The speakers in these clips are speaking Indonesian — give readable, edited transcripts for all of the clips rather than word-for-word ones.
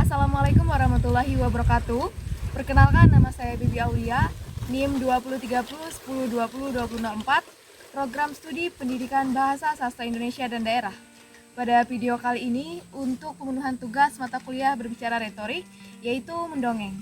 Assalamualaikum warahmatullahi wabarakatuh. Perkenalkan, nama saya Bibi Aulia, NIM 203010202064, Program Studi Pendidikan Bahasa Sastra Indonesia dan Daerah. Pada video kali ini, untuk pemenuhan tugas mata kuliah berbicara retorik, yaitu mendongeng.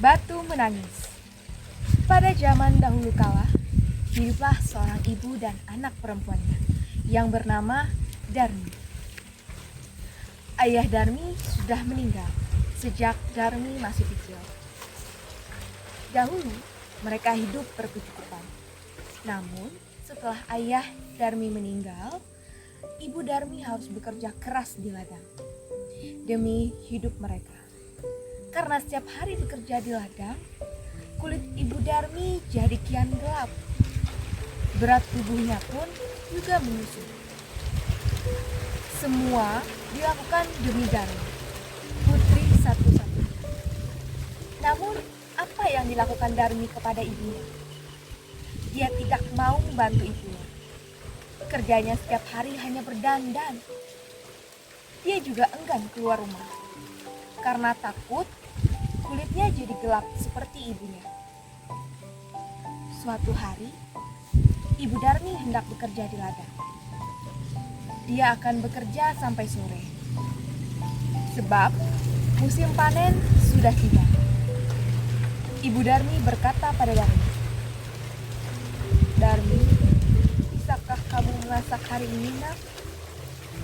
Batu menangis. Pada zaman dahulu kala, hiduplah seorang ibu dan anak perempuannya yang bernama Darmi. Ayah Darmi sudah meninggal sejak Darmi masih kecil. Dahulu mereka hidup berkecukupan. Namun setelah ayah Darmi meninggal, ibu Darmi harus bekerja keras di ladang demi hidup mereka. Karena setiap hari bekerja di ladang, kulit ibu Darmi jadi kian gelap. Berat tubuhnya pun juga menyusut. Semua dilakukan demi Darmi, putri satu-satunya. Namun, apa yang dilakukan Darmi kepada ibunya? Dia tidak mau membantu ibunya. Kerjanya setiap hari hanya berdandan. Dia juga enggan keluar rumah karena takut kulitnya jadi gelap seperti ibunya. Suatu hari, ibu Darmi hendak bekerja di ladang. Dia akan bekerja sampai sore, sebab musim panen sudah tiba. Ibu Darmi berkata pada Darmi, "Darmi, bisakah kamu memasak hari ini, nak?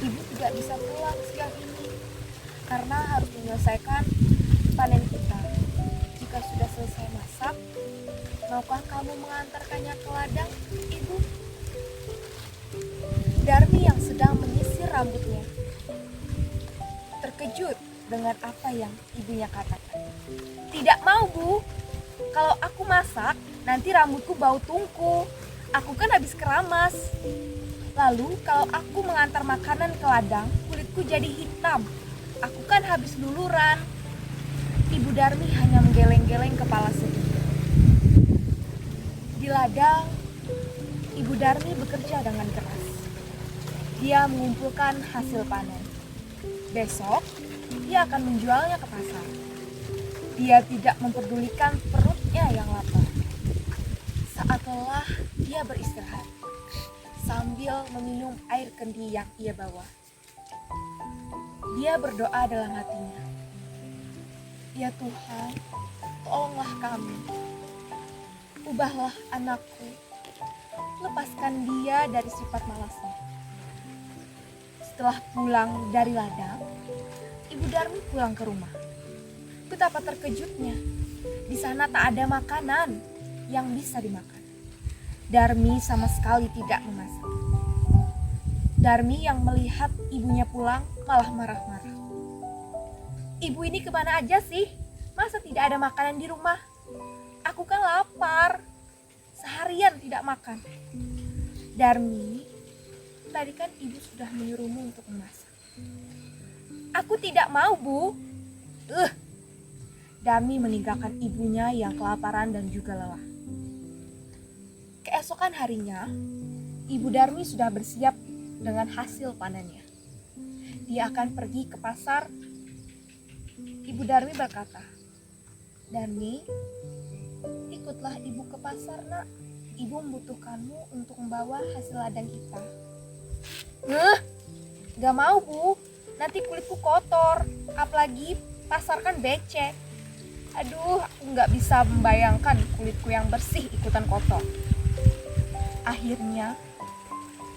Ibu tidak bisa pulang siang ini karena harus menyelesaikan panen kita. Jika sudah selesai masak, maukah kamu mengantarkannya ke ladang, ibu?" Darmi yang sedang menyisir rambutnya terkejut dengan apa yang ibunya katakan. "Tidak mau, Bu. Kalau aku masak, nanti rambutku bau tungku. Aku kan habis keramas. Lalu kalau aku mengantar makanan ke ladang, kulitku jadi hitam. Aku kan habis luluran." Ibu Darmi hanya menggeleng-geleng kepala sedih. Di ladang, Ibu Darmi bekerja dengan keras. Dia mengumpulkan hasil panen. Besok, dia akan menjualnya ke pasar. Dia tidak memperdulikan perutnya yang lapar. Saat lelah, dia beristirahat sambil meminum air kendi yang ia bawa. Dia berdoa dalam hatinya, "Ya Tuhan, tolonglah kami. Ubahlah anakku. Lepaskan dia dari sifat malasnya." Setelah pulang dari ladang, Ibu Darmi pulang ke rumah. Betapa terkejutnya. Di sana tak ada makanan yang bisa dimakan. Darmi sama sekali tidak memasak. Darmi yang melihat ibunya pulang malah marah-marah. "Ibu ini kemana aja sih? Masa tidak ada makanan di rumah? Aku kan lapar. Seharian tidak makan." "Darmi, tadi kan ibu sudah menyuruhmu untuk memasak." "Aku tidak mau, Bu." Darmi meninggalkan ibunya yang kelaparan dan juga lelah. Keesokan harinya, Ibu Darmi sudah bersiap dengan hasil panennya. Dia akan pergi ke pasar. Ibu Darmi berkata, "Darmi, ikutlah ibu ke pasar, nak. Ibu membutuhkanmu untuk membawa hasil ladang kita." "Gak mau, Bu. Nanti kulitku kotor. Apalagi pasar kan becek. Aduh, aku gak bisa membayangkan kulitku yang bersih ikutan kotor." Akhirnya,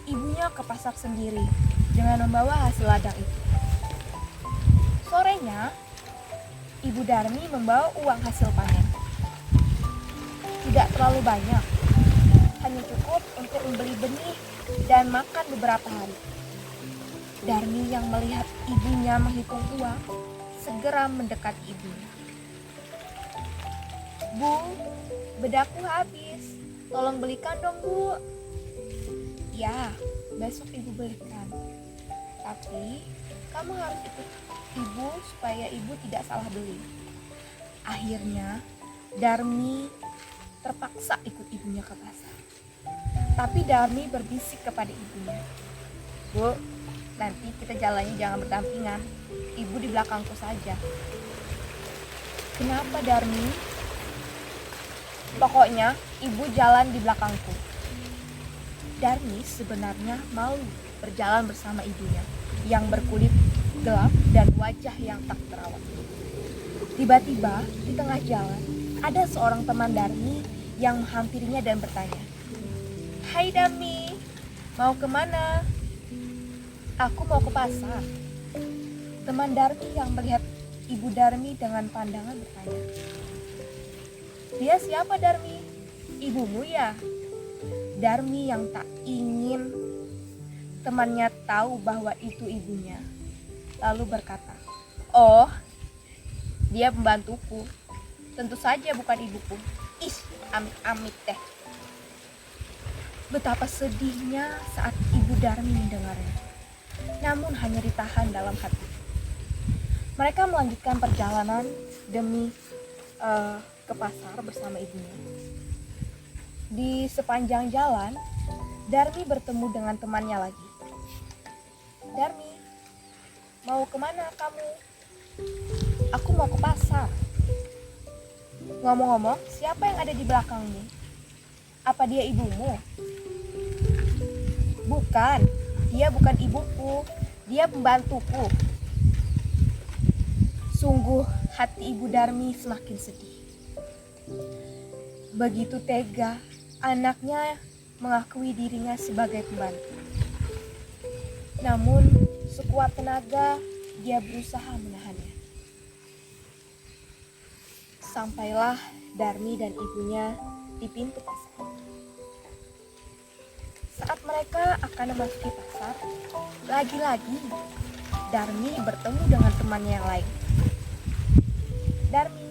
ibunya ke pasar sendiri dengan membawa hasil ladang itu. Sorenya, Ibu Darmi membawa uang hasil panen. Tidak terlalu banyak, hanya cukup untuk membeli benih dan makan beberapa hari. Darmi yang melihat ibunya menghitung uang, segera mendekati ibunya. "Bu, bedaku habis. Tolong belikan dong, Bu." "Ya, besok ibu belikan. Tapi kamu harus ikut ibu supaya ibu tidak salah beli. Akhirnya Darmi terpaksa ikut ibunya ke pasar. Tapi Darmi berbisik kepada ibunya, "Bu, nanti kita jalannya jangan berdampingan. Ibu di belakangku saja." "Kenapa, Darmi?" "Pokoknya ibu jalan di belakangku." Darmi sebenarnya malu berjalan bersama ibunya yang berkulit gelap dan wajah yang tak terawat. Tiba-tiba di tengah jalan ada seorang teman Darmi yang menghampirinya dan bertanya, "Hai Darmi, mau kemana?" "Aku mau ke pasar." Teman Darmi yang melihat ibu Darmi dengan pandangan bertanya, "Dia siapa, Darmi? Ibumu ya?" Darmi yang tak ingin temannya tahu bahwa itu ibunya, lalu berkata, "Oh, dia pembantuku. Tentu saja bukan ibuku." Ih, amit-amit deh. Betapa sedihnya saat ibu Darmi mendengarnya, namun hanya ditahan dalam hati. Mereka melanjutkan perjalanan demi ke pasar bersama ibunya. Di sepanjang jalan, Darmi bertemu dengan temannya lagi. "Darmi, mau kemana kamu?" "Aku mau ke pasar." "Ngomong-ngomong, siapa yang ada di belakangmu? Apa dia ibumu?" "Bukan, dia bukan ibuku, dia pembantuku." Sungguh hati ibu Darmi semakin sedih. Begitu tega anaknya mengakui dirinya sebagai pembantu. Namun sekuat tenaga dia berusaha menahannya. Sampailah Darmi dan ibunya di pintu pasar. Saat mereka akan memasuki pasar, lagi-lagi Darmi bertemu dengan temannya yang lain. "Darmi,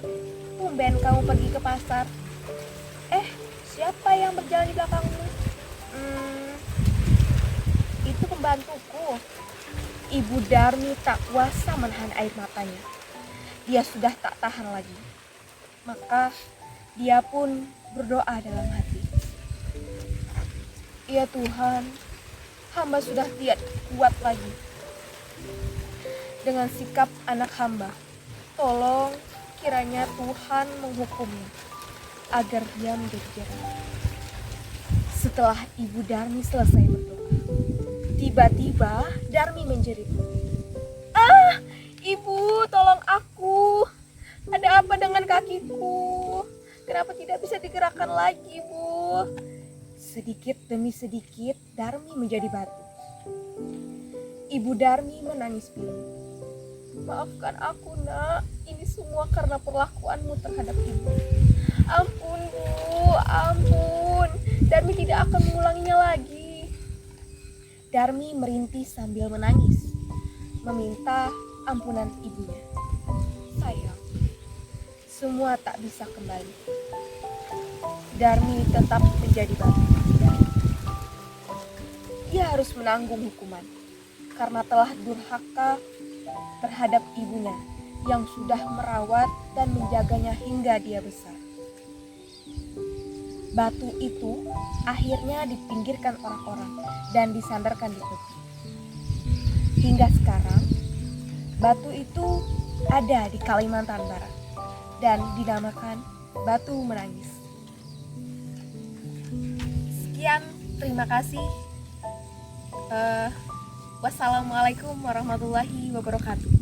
tumben kamu pergi ke pasar." "Siapa yang berjalan di belakangmu?" Itu pembantuku." Ibu Darmi tak kuasa menahan air matanya. Dia sudah tak tahan lagi. Maka dia pun berdoa dalam hati, "Ya Tuhan, hamba sudah tidak kuat lagi dengan sikap anak hamba. Tolong kiranya Tuhan menghukumnya agar dia menjadi jerah." Setelah ibu Darmi selesai berdoa, tiba-tiba Darmi menjerit, "Ah, ibu, tolong aku. Ada apa dengan kakiku? Kenapa tidak bisa digerakkan lagi, Bu?" Sedikit demi sedikit Darmi menjadi batu. Ibu Darmi menangis pilu. "Maafkan aku, Nak. Ini semua karena perlakuanmu terhadap ibu. Ampun, Bu, ampun. Darmi tidak akan mengulanginya lagi." Darmi merintih sambil menangis, meminta ampunan ibunya. Sayang, semua tak bisa kembali. Darmi tetap menjadi batu. Ia harus menanggung hukuman karena telah durhaka terhadap ibunya yang sudah merawat dan menjaganya hingga dia besar. Batu itu akhirnya dipinggirkan orang-orang dan disandarkan di tepi. Hingga sekarang, batu itu ada di Kalimantan Barat dan dinamakan Batu Menangis. Sekian, terima kasih. Wassalamualaikum warahmatullahi wabarakatuh.